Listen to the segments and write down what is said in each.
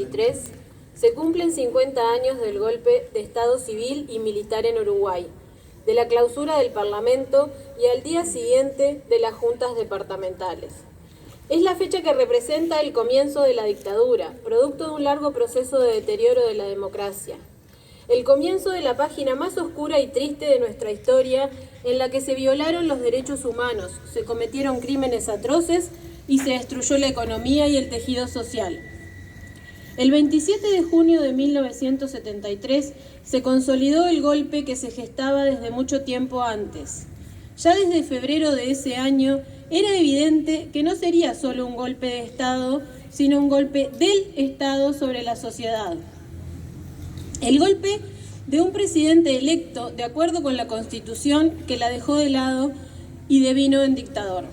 2023 se cumplen 50 años del golpe de Estado civil y militar en Uruguay, de la clausura del Parlamento y al día siguiente de las juntas departamentales. Es la fecha que representa el comienzo de la dictadura, producto de un largo proceso de deterioro de la democracia. El comienzo de la página más oscura y triste de nuestra historia, en la que se violaron los derechos humanos, se cometieron crímenes atroces y se destruyó la economía y el tejido social. El 27 de junio de 1973 se consolidó el golpe que se gestaba desde mucho tiempo antes. Ya desde febrero de ese año era evidente que no sería solo un golpe de Estado, sino un golpe del Estado sobre la sociedad. El golpe de un presidente electo de acuerdo con la Constitución que la dejó de lado y devino en dictador.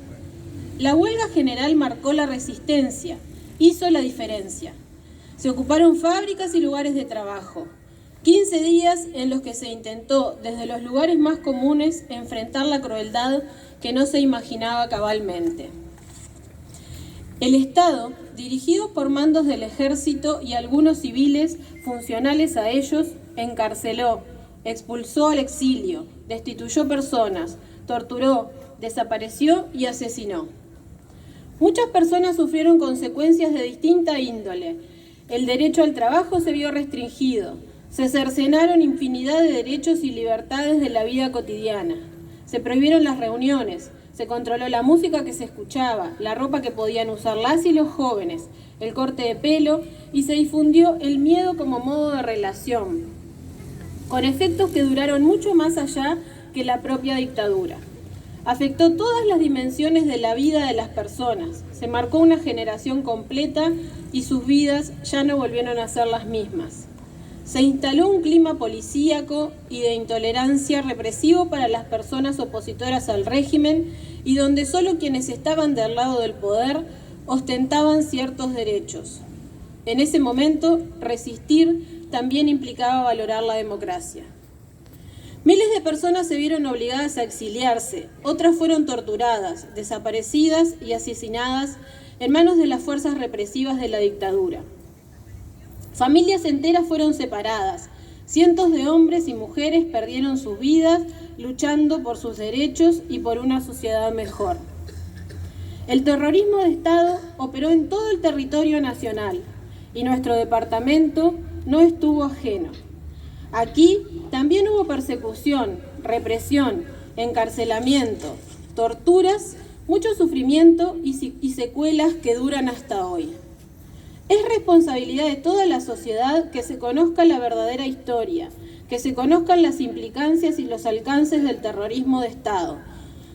La huelga general marcó la resistencia, hizo la diferencia. Se ocuparon fábricas y lugares de trabajo. 15 días en los que se intentó, desde los lugares más comunes, enfrentar la crueldad que no se imaginaba cabalmente. El Estado, dirigido por mandos del ejército y algunos civiles funcionales a ellos, encarceló, expulsó al exilio, destituyó personas, torturó, desapareció y asesinó. Muchas personas sufrieron consecuencias de distinta índole. El derecho al trabajo se vio restringido, se cercenaron infinidad de derechos y libertades de la vida cotidiana, se prohibieron las reuniones, se controló la música que se escuchaba, la ropa que podían usar las y los jóvenes, el corte de pelo y se difundió el miedo como modo de relación, con efectos que duraron mucho más allá que la propia dictadura. Afectó todas las dimensiones de la vida de las personas, se marcó una generación completa y sus vidas ya no volvieron a ser las mismas. Se instaló un clima policíaco y de intolerancia represivo para las personas opositoras al régimen y donde solo quienes estaban del lado del poder ostentaban ciertos derechos. En ese momento, resistir también implicaba valorar la democracia. Miles de personas se vieron obligadas a exiliarse, otras fueron torturadas, desaparecidas y asesinadas en manos de las fuerzas represivas de la dictadura. Familias enteras fueron separadas, cientos de hombres y mujeres perdieron sus vidas luchando por sus derechos y por una sociedad mejor. El terrorismo de Estado operó en todo el territorio nacional y nuestro departamento no estuvo ajeno. Aquí también hubo persecución, represión, encarcelamiento, torturas, mucho sufrimiento y secuelas que duran hasta hoy. Es responsabilidad de toda la sociedad que se conozca la verdadera historia, que se conozcan las implicancias y los alcances del terrorismo de Estado.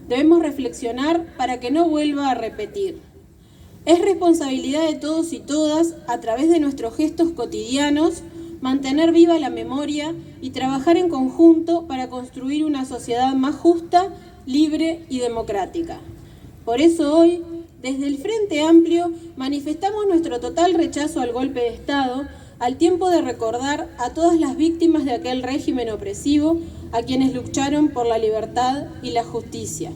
Debemos reflexionar para que no vuelva a repetir. Es responsabilidad de todos y todas, a través de nuestros gestos cotidianos, mantener viva la memoria y trabajar en conjunto para construir una sociedad más justa, libre y democrática. Por eso hoy, desde el Frente Amplio, manifestamos nuestro total rechazo al golpe de Estado, al tiempo de recordar a todas las víctimas de aquel régimen opresivo, a quienes lucharon por la libertad y la justicia.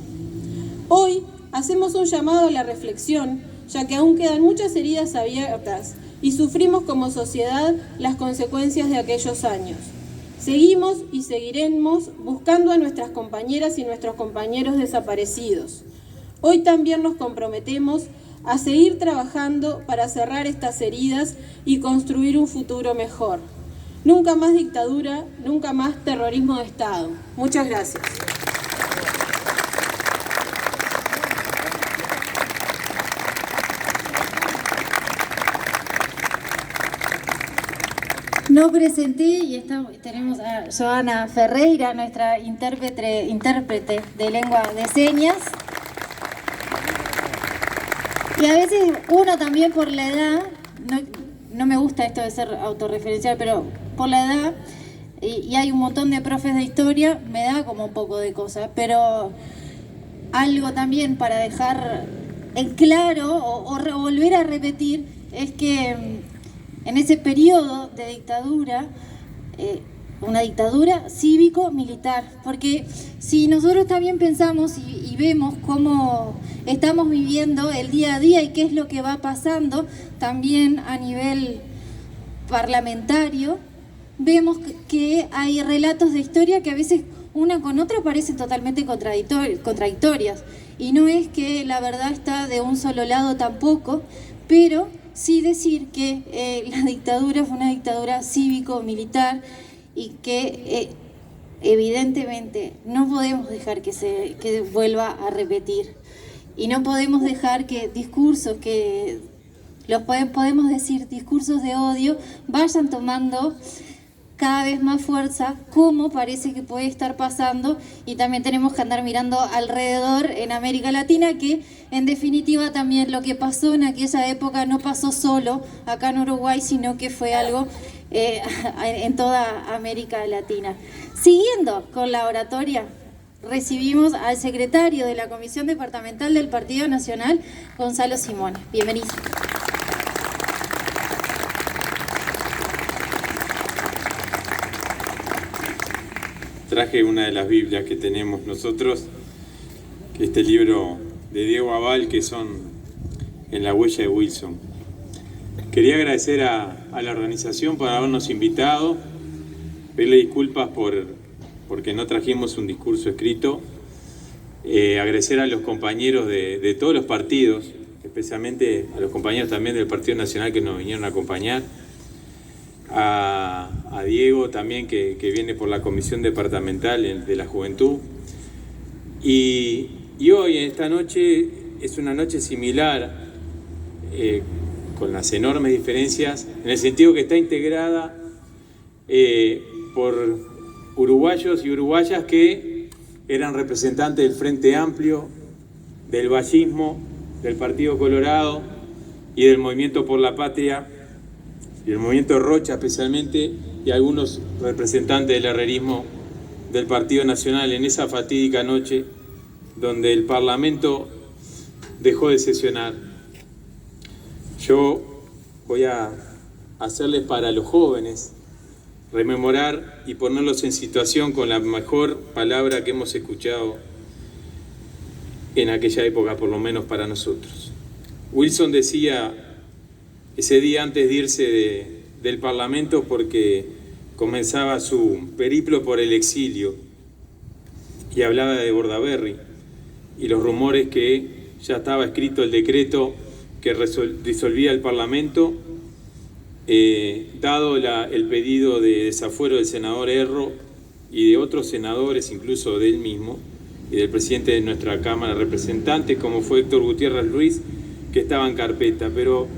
Hoy hacemos un llamado a la reflexión, ya que aún quedan muchas heridas abiertas y sufrimos como sociedad las consecuencias de aquellos años. Seguimos y seguiremos buscando a nuestras compañeras y nuestros compañeros desaparecidos. Hoy también nos comprometemos a seguir trabajando para cerrar estas heridas y construir un futuro mejor. Nunca más dictadura, nunca más terrorismo de Estado. Muchas gracias. No presenté y tenemos a Joana Ferreira, nuestra intérprete de lengua de señas. Y a veces uno también por la edad, no me gusta esto de ser autorreferencial, pero por la edad, y hay un montón de profes de historia, me da como un poco de cosa, pero algo también para dejar en claro o volver a repetir es que en ese periodo de dictadura, una dictadura cívico-militar, porque si nosotros también pensamos y vemos cómo estamos viviendo el día a día y qué es lo que va pasando también a nivel parlamentario, vemos que hay relatos de historia que a veces una con otra parecen totalmente contradictorias. Y no es que la verdad está de un solo lado tampoco, pero sí decir que la dictadura fue una dictadura cívico-militar y que evidentemente no podemos dejar que vuelva a repetir. Y no podemos dejar que discursos que podemos decir discursos de odio vayan tomando cada vez más fuerza, como parece que puede estar pasando, y también tenemos que andar mirando alrededor en América Latina, que en definitiva también lo que pasó en aquella época no pasó solo acá en Uruguay, sino que fue algo en toda América Latina. Siguiendo con la oratoria, recibimos al secretario de la Comisión Departamental del Partido Nacional, Gonzalo Simone. Bienvenido. Traje una de las Biblias que tenemos nosotros, este libro de Diego Abal, que son En la huella de Wilson. Quería agradecer a la organización por habernos invitado, pedirle disculpas porque no trajimos un discurso escrito, agradecer a los compañeros de todos los partidos, especialmente a los compañeros también del Partido Nacional que nos vinieron a acompañar, a Diego también que viene por la Comisión Departamental de la Juventud, y hoy, esta noche, es una noche similar, con las enormes diferencias, en el sentido que está integrada por uruguayos y uruguayas que eran representantes del Frente Amplio, del vallismo, del Partido Colorado y del Movimiento por la Patria, y el Movimiento Rocha especialmente, y algunos representantes del herrerismo del Partido Nacional en esa fatídica noche donde el Parlamento dejó de sesionar. Yo voy a hacerles para los jóvenes rememorar y ponerlos en situación con la mejor palabra que hemos escuchado en aquella época, por lo menos para nosotros. Wilson decía ese día antes de irse del Parlamento, porque comenzaba su periplo por el exilio, y hablaba de Bordaberry y los rumores que ya estaba escrito el decreto que disolvía el Parlamento, dado el pedido de desafuero del senador Erro y de otros senadores, incluso de él mismo, y del presidente de nuestra Cámara de Representantes, como fue Héctor Gutiérrez Ruiz, que estaba en carpeta. Pero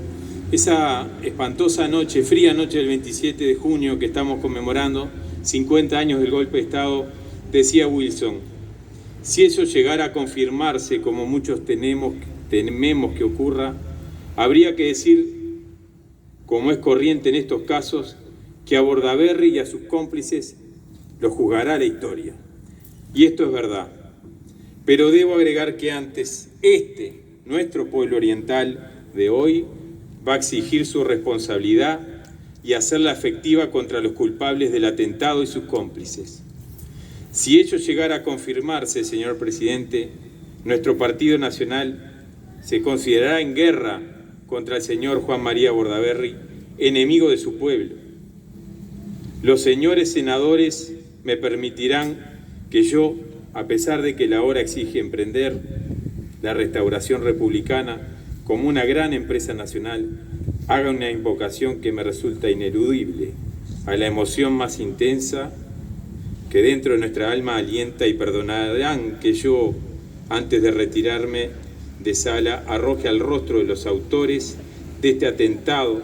esa espantosa noche, fría noche del 27 de junio, que estamos conmemorando 50 años del golpe de Estado, decía Wilson: si eso llegara a confirmarse, como muchos tememos que ocurra, habría que decir, como es corriente en estos casos, que a Bordaberry y a sus cómplices los juzgará la historia. Y esto es verdad. Pero debo agregar que antes, nuestro pueblo oriental de hoy, va a exigir su responsabilidad y hacerla efectiva contra los culpables del atentado y sus cómplices. Si ello llegara a confirmarse, señor presidente, nuestro Partido Nacional se considerará en guerra contra el señor Juan María Bordaberry, enemigo de su pueblo. Los señores senadores me permitirán que yo, a pesar de que la hora exige emprender la restauración republicana como una gran empresa nacional, haga una invocación que me resulta ineludible a la emoción más intensa que dentro de nuestra alma alienta, y perdonarán que yo, antes de retirarme de sala, arroje al rostro de los autores de este atentado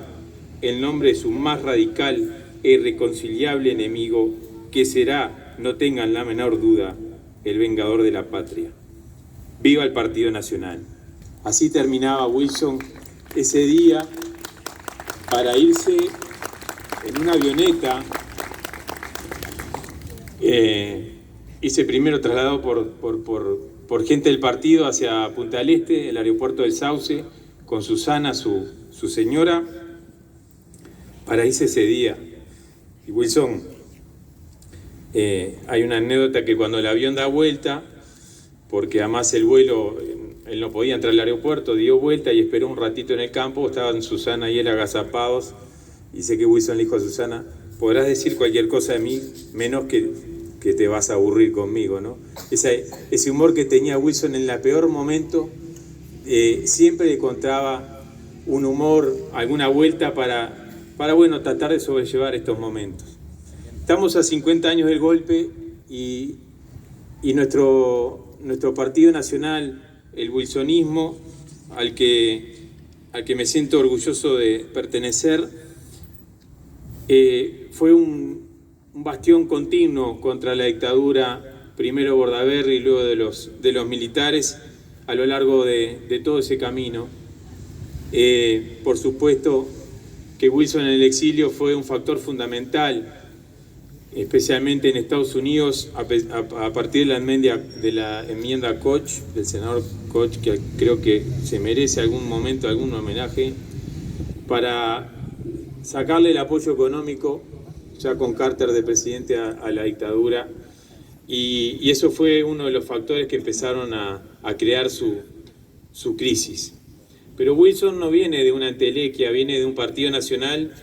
el nombre de su más radical e irreconciliable enemigo, que será, no tengan la menor duda, el vengador de la patria. ¡Viva el Partido Nacional! Así terminaba Wilson ese día para irse en una avioneta. Hice primero trasladado por gente del partido hacia Punta del Este, el aeropuerto del Sauce, con Susana, su señora, para irse ese día. Y Wilson, hay una anécdota que cuando el avión da vuelta, porque además el vuelo, él no podía entrar al aeropuerto, dio vuelta y esperó un ratito en el campo, estaban Susana y él agazapados, y sé que Wilson le dijo a Susana, podrás decir cualquier cosa de mí, menos que te vas a aburrir conmigo, ¿no? Ese humor que tenía Wilson en el peor momento, siempre encontraba un humor, alguna vuelta para bueno, tratar de sobrellevar estos momentos. Estamos a 50 años del golpe y nuestro partido nacional, el wilsonismo, al que me siento orgulloso de pertenecer, fue un bastión continuo contra la dictadura, primero Bordaberry y luego de los militares, a lo largo de todo ese camino. Por supuesto que Wilson en el exilio fue un factor fundamental, especialmente en Estados Unidos, a partir de la enmienda Koch, del senador Koch, que creo que se merece algún momento, algún homenaje, para sacarle el apoyo económico, ya con Carter de presidente, a la dictadura, y eso fue uno de los factores que empezaron a crear su crisis. Pero Wilson no viene de una entelequia, viene de un partido nacional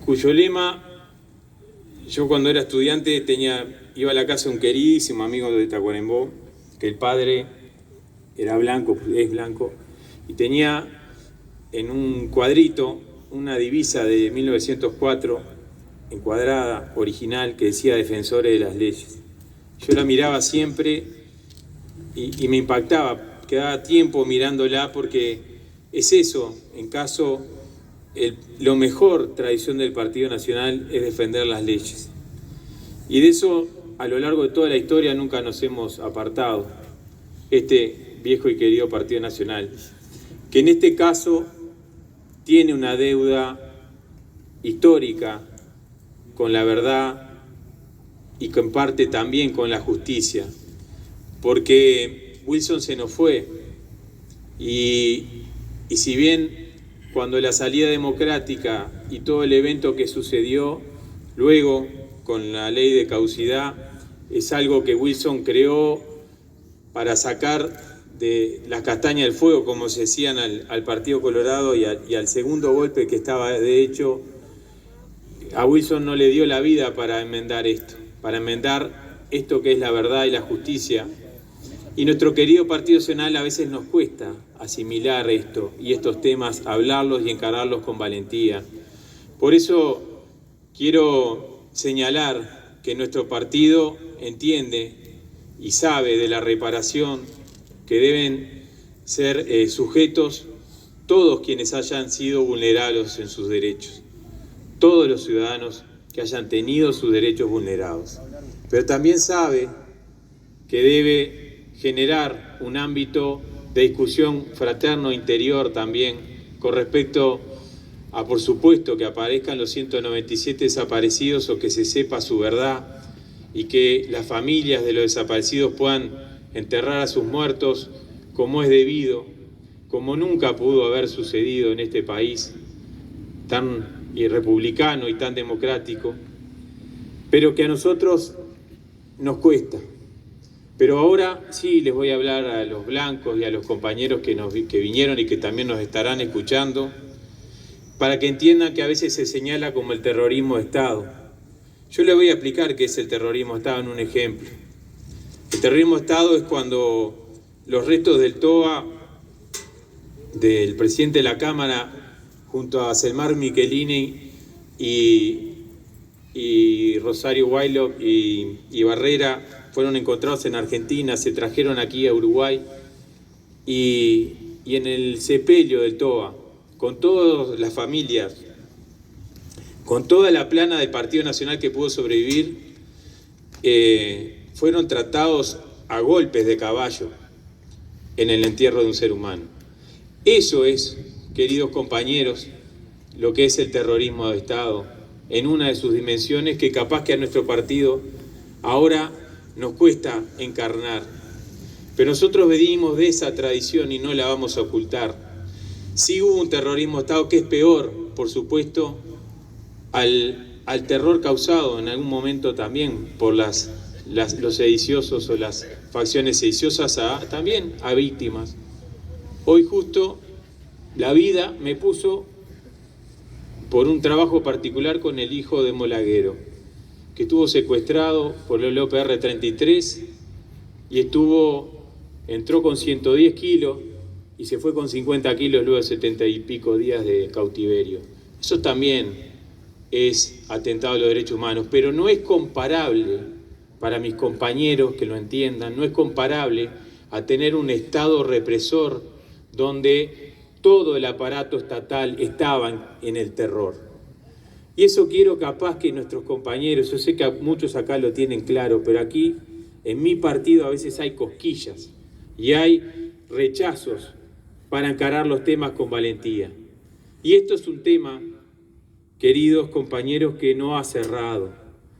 cuyo lema, yo cuando era estudiante iba a la casa de un queridísimo amigo de Tacuarembó, que el padre era blanco, es blanco, y tenía en un cuadrito una divisa de 1904, encuadrada, original, que decía Defensores de las Leyes. Yo la miraba siempre y me impactaba, quedaba tiempo mirándola porque es eso, en caso, lo mejor tradición del Partido Nacional es defender las leyes. Y de eso, a lo largo de toda la historia, nunca nos hemos apartado, este viejo y querido Partido Nacional, que en este caso tiene una deuda histórica con la verdad y que en parte también con la justicia, porque Wilson se nos fue y si bien cuando la salida democrática y todo el evento que sucedió luego con la ley de caducidad es algo que Wilson creó para sacar de las castañas del fuego, como se decían, al Partido Colorado y al segundo golpe que estaba de hecho, a Wilson no le dio la vida para enmendar esto que es la verdad y la justicia. Y nuestro querido Partido Nacional a veces nos cuesta asimilar esto y estos temas, hablarlos y encararlos con valentía. Por eso quiero señalar que nuestro partido entiende y sabe de la reparación que deben ser sujetos todos quienes hayan sido vulnerados en sus derechos, todos los ciudadanos que hayan tenido sus derechos vulnerados. Pero también sabe que debe generar un ámbito de discusión fraterno interior también con respecto a, por supuesto, que aparezcan los 197 desaparecidos o que se sepa su verdad y que las familias de los desaparecidos puedan enterrar a sus muertos como es debido, como nunca pudo haber sucedido en este país tan republicano y tan democrático, pero que a nosotros nos cuesta. Pero ahora sí les voy a hablar a los blancos y a los compañeros que vinieron y que también nos estarán escuchando, para que entiendan que a veces se señala como el terrorismo de Estado. Yo les voy a explicar qué es el terrorismo de Estado en un ejemplo. El terrorismo de Estado es cuando los restos del TOA, del presidente de la Cámara, junto a Selmar Michelini y Rosario Waylock y Barrera, fueron encontrados en Argentina, se trajeron aquí a Uruguay y en el sepelio del TOA, con todas las familias, con toda la plana del Partido Nacional que pudo sobrevivir, fueron tratados a golpes de caballo en el entierro de un ser humano. Eso es, queridos compañeros, lo que es el terrorismo de Estado, en una de sus dimensiones que capaz que a nuestro partido ahora nos cuesta encarnar. Pero nosotros venimos de esa tradición y no la vamos a ocultar. Sí hubo un terrorismo de Estado que es peor, por supuesto, al terror causado en algún momento también por los sediciosos o las facciones sediciosas también a víctimas. Hoy justo la vida me puso por un trabajo particular con el hijo de Molaguero, que estuvo secuestrado por el OPR 33 y entró con 110 kilos y se fue con 50 kilos luego de 70 y pico días de cautiverio. Eso también es atentado a los derechos humanos, pero no es comparable, para mis compañeros que lo entiendan, no es comparable a tener un Estado represor donde todo el aparato estatal estaba en el terror. Y eso quiero capaz que nuestros compañeros, yo sé que muchos acá lo tienen claro, pero aquí en mi partido a veces hay cosquillas y hay rechazos para encarar los temas con valentía. Y esto es un tema, queridos compañeros, que no ha cerrado.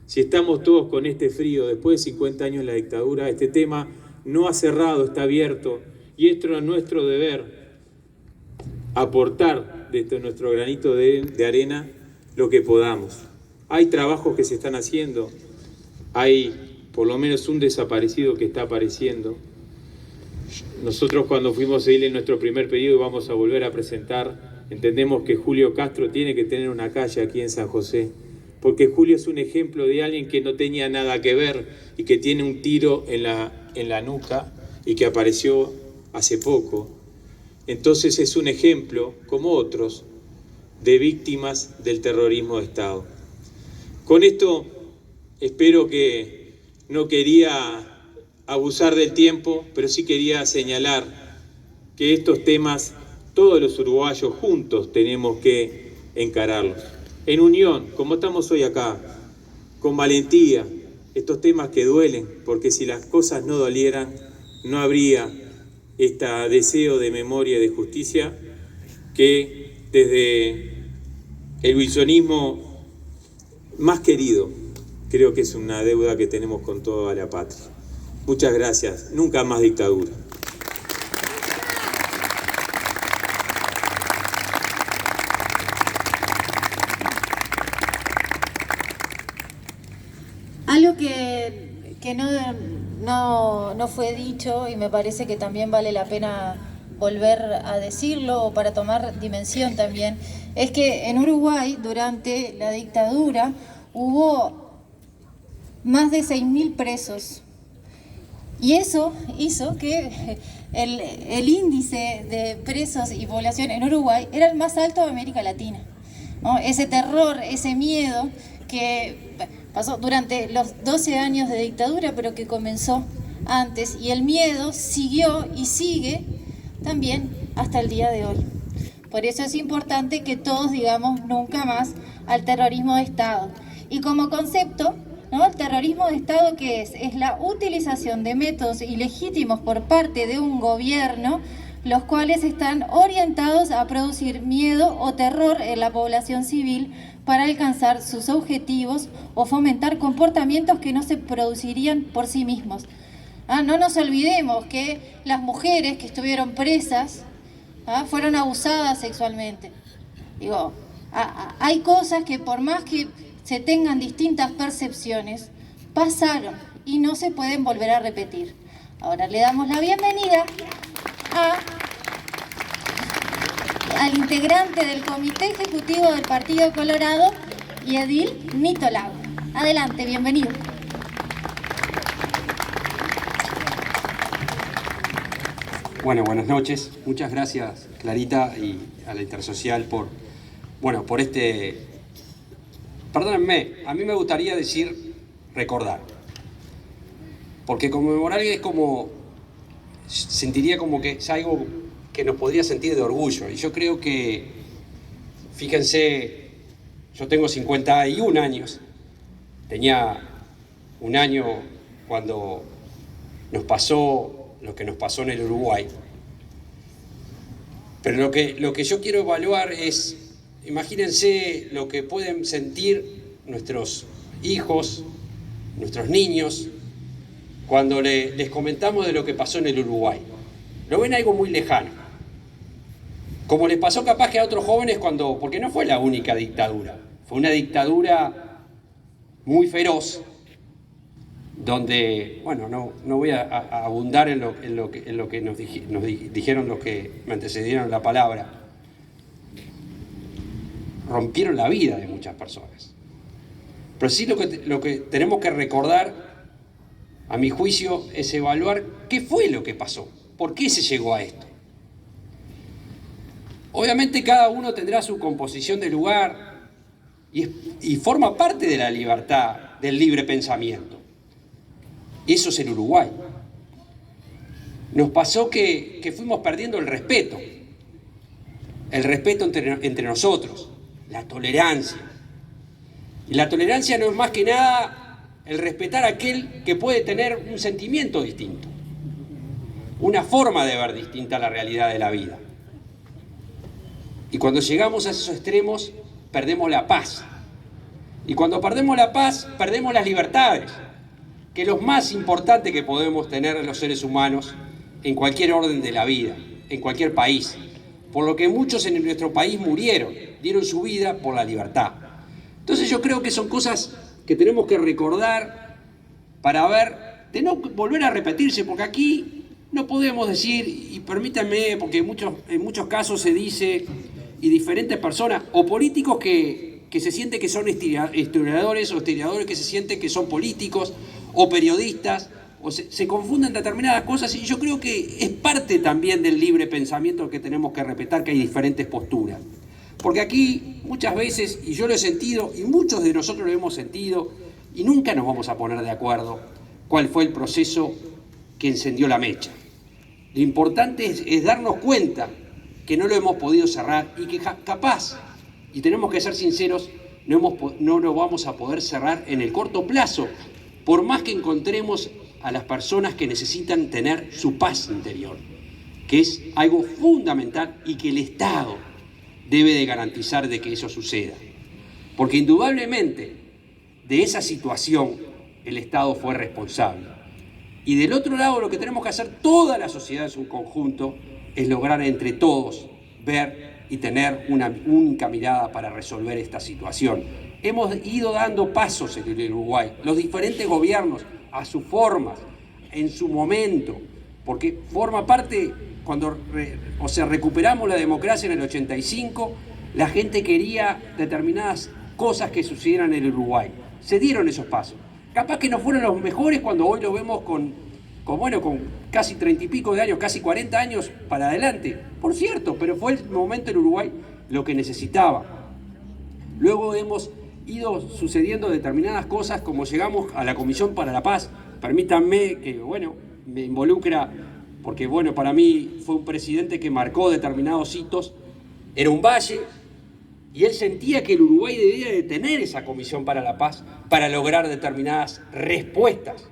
Si estamos todos con este frío después de 50 años de la dictadura, este tema no ha cerrado, está abierto, y esto es nuestro deber, aportar desde nuestro granito de arena lo que podamos. Hay trabajos que se están haciendo, hay por lo menos un desaparecido que está apareciendo. Nosotros cuando fuimos a ir en nuestro primer periodo y vamos a volver a presentar, entendemos que Julio Castro tiene que tener una calle aquí en San José, porque Julio es un ejemplo de alguien que no tenía nada que ver y que tiene un tiro en la nuca y que apareció hace poco. Entonces es un ejemplo, como otros, de víctimas del terrorismo de Estado. Con esto espero que no quería abusar del tiempo, pero sí quería señalar que estos temas todos los uruguayos juntos tenemos que encararlos. En unión, como estamos hoy acá, con valentía, estos temas que duelen, porque si las cosas no dolieran, no habría este deseo de memoria y de justicia que desde el wilsonismo más querido, creo que es una deuda que tenemos con toda la patria. Muchas gracias. Nunca más dictadura. Algo que no fue dicho y me parece que también vale la pena volver a decirlo o para tomar dimensión también, es que en Uruguay durante la dictadura hubo más de 6.000 presos y eso hizo que el índice de presos y población en Uruguay era el más alto de América Latina, ¿no? Ese terror, ese miedo que pasó durante los 12 años de dictadura, pero que comenzó antes, y el miedo siguió y sigue también hasta el día de hoy. Por eso es importante que todos digamos nunca más al terrorismo de Estado. Y como concepto, ¿no? El terrorismo de Estado, ¿qué es? Es la utilización de métodos ilegítimos por parte de un gobierno, los cuales están orientados a producir miedo o terror en la población civil para alcanzar sus objetivos o fomentar comportamientos que no se producirían por sí mismos. No nos olvidemos que las mujeres que estuvieron presas fueron abusadas sexualmente. Digo, hay cosas que por más que se tengan distintas percepciones, pasaron y no se pueden volver a repetir. Ahora le damos la bienvenida al integrante del Comité Ejecutivo del Partido Colorado y edil Nito Lago. Adelante, bienvenido. Bueno, buenas noches. Muchas gracias, Clarita, y a la Intersocial por este... Perdónenme, a mí me gustaría decir recordar. Porque conmemorar es como... Sentiría como que es algo que nos podría sentir de orgullo. Y yo creo que, fíjense, yo tengo 51 años. Tenía un año cuando nos pasó lo que nos pasó en el Uruguay. Pero lo que yo quiero evaluar es, imagínense lo que pueden sentir nuestros hijos, nuestros niños, cuando les comentamos de lo que pasó en el Uruguay. Lo ven algo muy lejano. Como les pasó capaz que a otros jóvenes porque no fue la única dictadura, fue una dictadura muy feroz, donde, bueno, no voy a abundar en lo que nos dijeron los que me antecedieron la palabra. rompieron la vida de muchas personas. Pero sí lo que tenemos que recordar, a mi juicio, es evaluar qué fue lo que pasó, por qué se llegó a esto. Obviamente cada uno tendrá su composición de lugar y forma parte de la libertad, del libre pensamiento. Eso es el Uruguay. Nos pasó que fuimos perdiendo el respeto entre nosotros, la tolerancia. Y la tolerancia no es más que nada el respetar a aquel que puede tener un sentimiento distinto, una forma de ver distinta a la realidad de la vida. Y cuando llegamos a esos extremos, perdemos la paz. Y cuando perdemos la paz, perdemos las libertades, que es lo más importante que podemos tener los seres humanos en cualquier orden de la vida, en cualquier país. Por lo que muchos en nuestro país murieron, dieron su vida por la libertad. Entonces yo creo que son cosas que tenemos que recordar para ver, de no volver a repetirse, porque aquí no podemos decir, y permítanme, porque en muchos casos se dice, y diferentes personas, o políticos que se sienten que son historiadores, o historiadores que se sienten que son políticos, o periodistas, o se confunden determinadas cosas, y yo creo que es parte también del libre pensamiento que tenemos que respetar, que hay diferentes posturas. Porque aquí muchas veces, y yo lo he sentido, y muchos de nosotros lo hemos sentido, y nunca nos vamos a poner de acuerdo cuál fue el proceso que encendió la mecha. Lo importante es darnos cuenta que no lo hemos podido cerrar y que capaz, y tenemos que ser sinceros, no lo vamos a poder cerrar en el corto plazo, por más que encontremos a las personas que necesitan tener su paz interior, que es algo fundamental y que el Estado debe de garantizar de que eso suceda. Porque indudablemente de esa situación el Estado fue responsable. Y del otro lado lo que tenemos que hacer toda la sociedad en su conjunto es lograr entre todos ver y tener una única mirada para resolver esta situación. Hemos ido dando pasos en el Uruguay, los diferentes gobiernos a sus formas, en su momento, porque forma parte, cuando recuperamos la democracia en el 85, la gente quería determinadas cosas que sucedieran en el Uruguay. Se dieron esos pasos. Capaz que no fueron los mejores cuando hoy lo vemos con casi 30 y pico de años, casi 40 años para adelante. Por cierto, pero fue el momento en Uruguay lo que necesitaba. Luego hemos ido sucediendo determinadas cosas, como llegamos a la Comisión para la Paz. Permítanme que, me involucra, porque, para mí fue un presidente que marcó determinados hitos. Era un valle, y él sentía que el Uruguay debía de tener esa Comisión para la Paz para lograr determinadas respuestas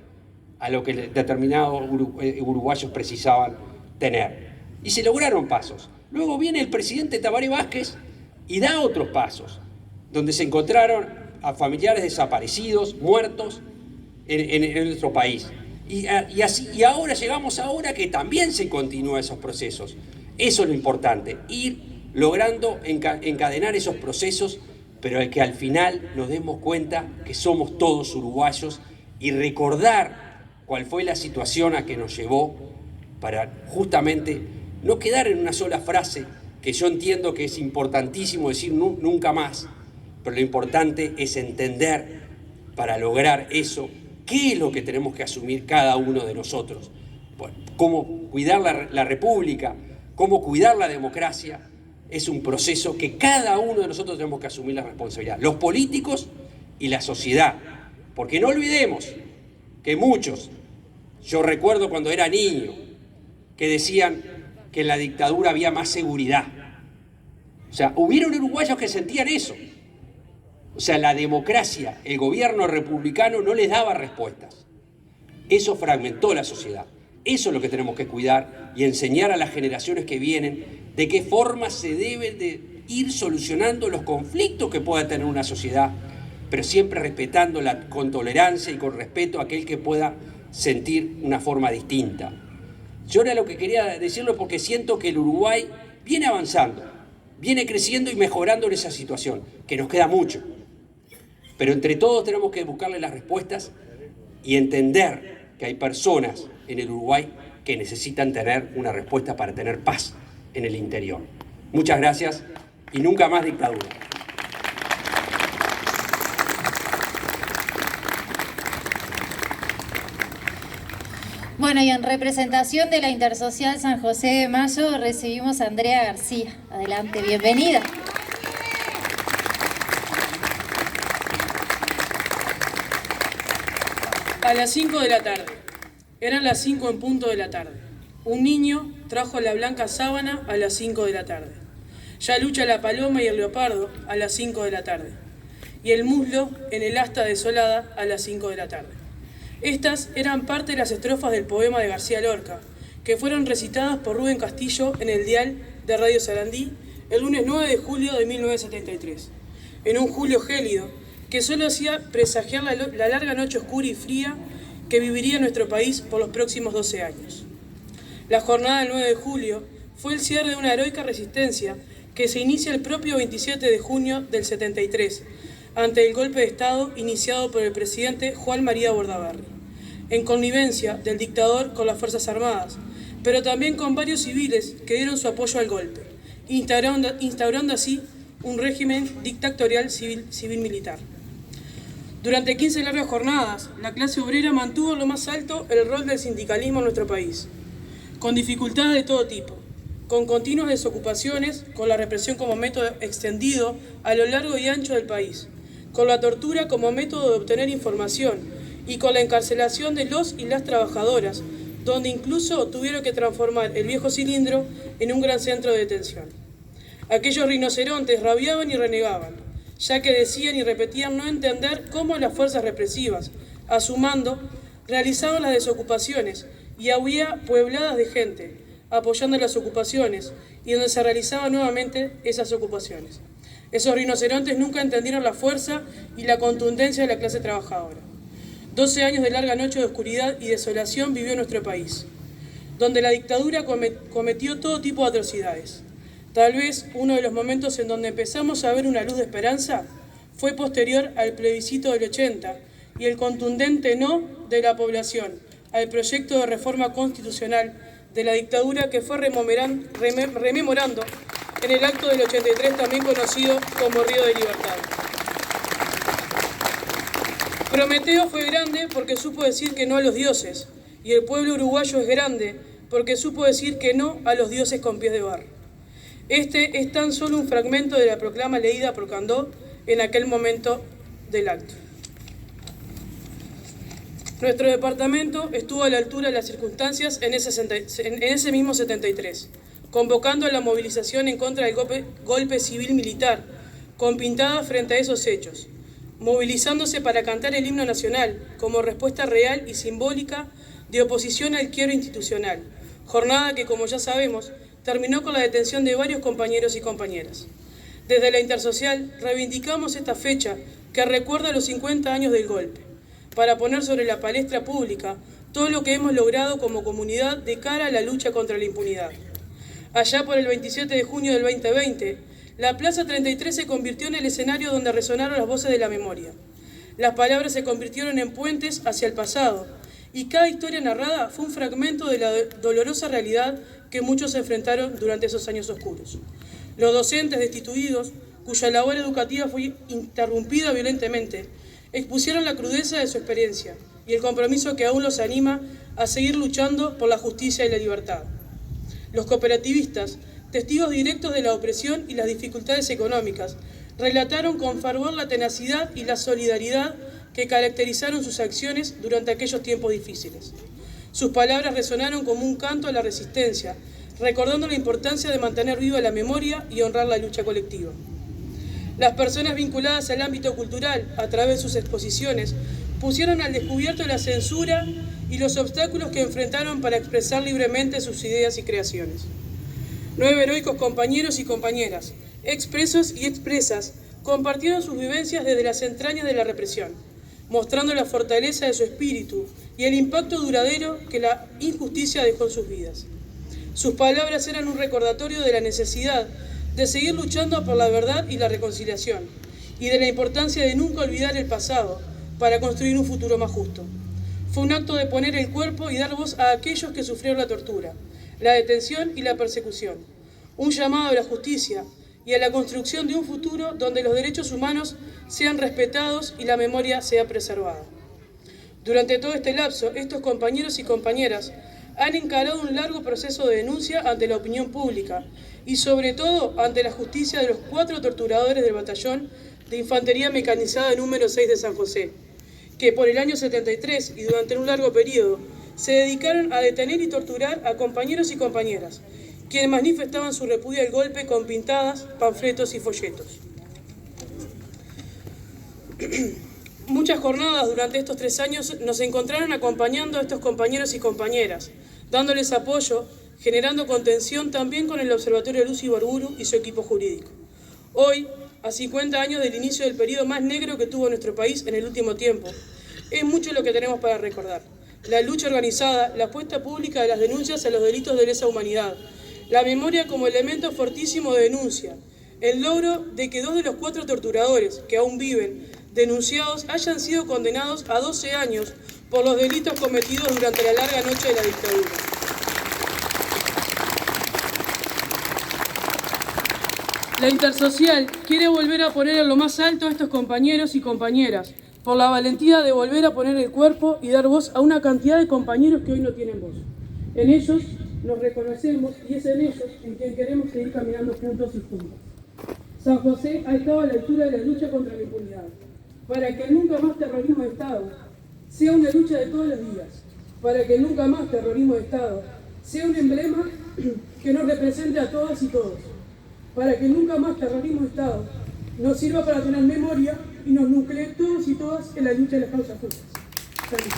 a lo que determinados uruguayos precisaban tener. Y se lograron pasos. Luego viene el presidente Tabaré Vázquez y da otros pasos, donde se encontraron a familiares desaparecidos, muertos en nuestro país. Y ahora llegamos que también se continúan esos procesos. Eso es lo importante, ir logrando encadenar esos procesos, pero que al final nos demos cuenta que somos todos uruguayos y recordar cuál fue la situación a que nos llevó para justamente no quedar en una sola frase, que yo entiendo que es importantísimo decir nunca más, pero lo importante es entender para lograr eso qué es lo que tenemos que asumir cada uno de nosotros, cómo cuidar la República, cómo cuidar la democracia. Es un proceso que cada uno de nosotros tenemos que asumir la responsabilidad, los políticos y la sociedad, porque no olvidemos que muchos, yo recuerdo cuando era niño, que decían que en la dictadura había más seguridad. O sea, hubieron uruguayos que sentían eso. O sea, la democracia, el gobierno republicano no les daba respuestas. Eso fragmentó la sociedad. Eso es lo que tenemos que cuidar y enseñar a las generaciones que vienen de qué forma se deben de ir solucionando los conflictos que pueda tener una sociedad, pero siempre respetando con tolerancia y con respeto a aquel que pueda sentir una forma distinta. Yo era lo que quería decirlo porque siento que el Uruguay viene avanzando, viene creciendo y mejorando en esa situación, que nos queda mucho. Pero entre todos tenemos que buscarle las respuestas y entender que hay personas en el Uruguay que necesitan tener una respuesta para tener paz en el interior. Muchas gracias y nunca más dictadura. Bueno, y en representación de la Intersocial San José de Mayo recibimos a Andrea García. Adelante, bienvenida. A las 5 de la tarde. Eran las 5 en punto de la tarde. Un niño trajo la blanca sábana a las 5 de la tarde. Ya lucha la paloma y el leopardo a las 5 de la tarde. Y el muslo en el asta desolada a las 5 de la tarde. Estas eran parte de las estrofas del poema de García Lorca, que fueron recitadas por Rubén Castillo en el dial de Radio Sarandí el lunes 9 de julio de 1973. En un julio gélido, que solo hacía presagiar la larga noche oscura y fría que viviría nuestro país por los próximos 12 años. La jornada del 9 de julio fue el cierre de una heroica resistencia que se inicia el propio 27 de junio del 73, ante el golpe de Estado iniciado por el presidente Juan María Bordaberry, en connivencia del dictador con las Fuerzas Armadas, pero también con varios civiles que dieron su apoyo al golpe, instaurando así un régimen dictatorial civil-militar. Durante 15 largas jornadas, la clase obrera mantuvo en lo más alto el rol del sindicalismo en nuestro país, con dificultades de todo tipo, con continuas desocupaciones, con la represión como método extendido a lo largo y ancho del país, con la tortura como método de obtener información y con la encarcelación de los y las trabajadoras, donde incluso tuvieron que transformar el viejo cilindro en un gran centro de detención. Aquellos rinocerontes rabiaban y renegaban, ya que decían y repetían no entender cómo las fuerzas represivas, a su mando, realizaban las desocupaciones y había puebladas de gente apoyando las ocupaciones y donde se realizaban nuevamente esas ocupaciones. Esos rinocerontes nunca entendieron la fuerza y la contundencia de la clase trabajadora. 12 años de larga noche de oscuridad y desolación vivió nuestro país, donde la dictadura cometió todo tipo de atrocidades. Tal vez uno de los momentos en donde empezamos a ver una luz de esperanza fue posterior al plebiscito del 80 y el contundente no de la población al proyecto de reforma constitucional de la dictadura que fue rememorando en el acto del 83, también conocido como Río de Libertad. Prometeo fue grande porque supo decir que no a los dioses, y el pueblo uruguayo es grande porque supo decir que no a los dioses con pies de barro. Este es tan solo un fragmento de la proclama leída por Candó en aquel momento del acto. Nuestro departamento estuvo a la altura de las circunstancias en ese mismo 73, convocando a la movilización en contra del golpe civil-militar, con pintadas frente a esos hechos, movilizándose para cantar el himno nacional como respuesta real y simbólica de oposición al quiebro institucional, jornada que, como ya sabemos, terminó con la detención de varios compañeros y compañeras. Desde la Intersocial reivindicamos esta fecha que recuerda los 50 años del golpe, para poner sobre la palestra pública todo lo que hemos logrado como comunidad de cara a la lucha contra la impunidad. Allá por el 27 de junio del 2020, la Plaza 33 se convirtió en el escenario donde resonaron las voces de la memoria. Las palabras se convirtieron en puentes hacia el pasado, y cada historia narrada fue un fragmento de la dolorosa realidad que muchos enfrentaron durante esos años oscuros. Los docentes destituidos, cuya labor educativa fue interrumpida violentamente, expusieron la crudeza de su experiencia y el compromiso que aún los anima a seguir luchando por la justicia y la libertad. Los cooperativistas, testigos directos de la opresión y las dificultades económicas, relataron con fervor la tenacidad y la solidaridad que caracterizaron sus acciones durante aquellos tiempos difíciles. Sus palabras resonaron como un canto a la resistencia, recordando la importancia de mantener viva la memoria y honrar la lucha colectiva. Las personas vinculadas al ámbito cultural, a través de sus exposiciones, pusieron al descubierto la censura y los obstáculos que enfrentaron para expresar libremente sus ideas y creaciones. 9 heroicos compañeros y compañeras, expresos y expresas, compartieron sus vivencias desde las entrañas de la represión, mostrando la fortaleza de su espíritu y el impacto duradero que la injusticia dejó en sus vidas. Sus palabras eran un recordatorio de la necesidad de seguir luchando por la verdad y la reconciliación, y de la importancia de nunca olvidar el pasado para construir un futuro más justo. Fue un acto de poner el cuerpo y dar voz a aquellos que sufrieron la tortura, la detención y la persecución. Un llamado a la justicia y a la construcción de un futuro donde los derechos humanos sean respetados y la memoria sea preservada. Durante todo este lapso, estos compañeros y compañeras han encarado un largo proceso de denuncia ante la opinión pública y sobre todo ante la justicia de los 4 torturadores del batallón de Infantería Mecanizada número 6 de San José, que por el año 73 y durante un largo periodo se dedicaron a detener y torturar a compañeros y compañeras, quienes manifestaban su repudio al golpe con pintadas, panfletos y folletos. Muchas jornadas durante estos 3 años nos encontraron acompañando a estos compañeros y compañeras, dándoles apoyo, generando contención también con el Observatorio Luz Ibarburu y su equipo jurídico. Hoy, a 50 años del inicio del periodo más negro que tuvo nuestro país en el último tiempo, es mucho lo que tenemos para recordar. La lucha organizada, la puesta pública de las denuncias a los delitos de lesa humanidad, la memoria como elemento fortísimo de denuncia, el logro de que 2 de los 4 torturadores que aún viven denunciados hayan sido condenados a 12 años por los delitos cometidos durante la larga noche de la dictadura. La Intersocial quiere volver a poner en lo más alto a estos compañeros y compañeras, por la valentía de volver a poner el cuerpo y dar voz a una cantidad de compañeros que hoy no tienen voz. En ellos nos reconocemos y es en ellos en quien queremos seguir caminando juntos y juntas. San José ha estado a la altura de la lucha contra la impunidad, para que nunca más terrorismo de Estado sea una lucha de todos los días, para que nunca más terrorismo de Estado sea un emblema que nos represente a todas y todos, para que nunca más terrorismo de Estado nos sirva para tener memoria y nos nuclee todos y todas en la lucha de las causas justas. Gracias.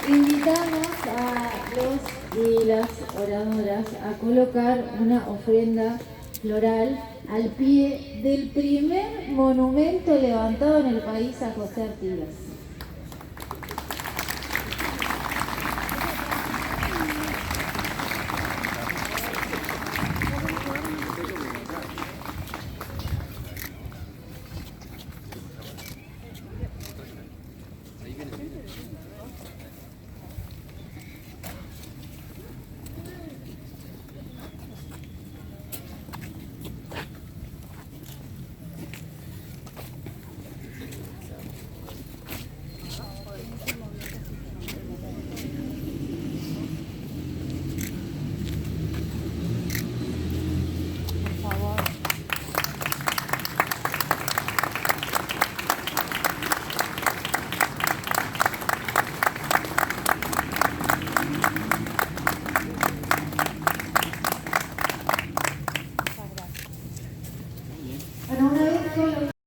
Invitamos a los y las oradoras a colocar una ofrenda floral al pie del primer monumento levantado en el país a José Artigas.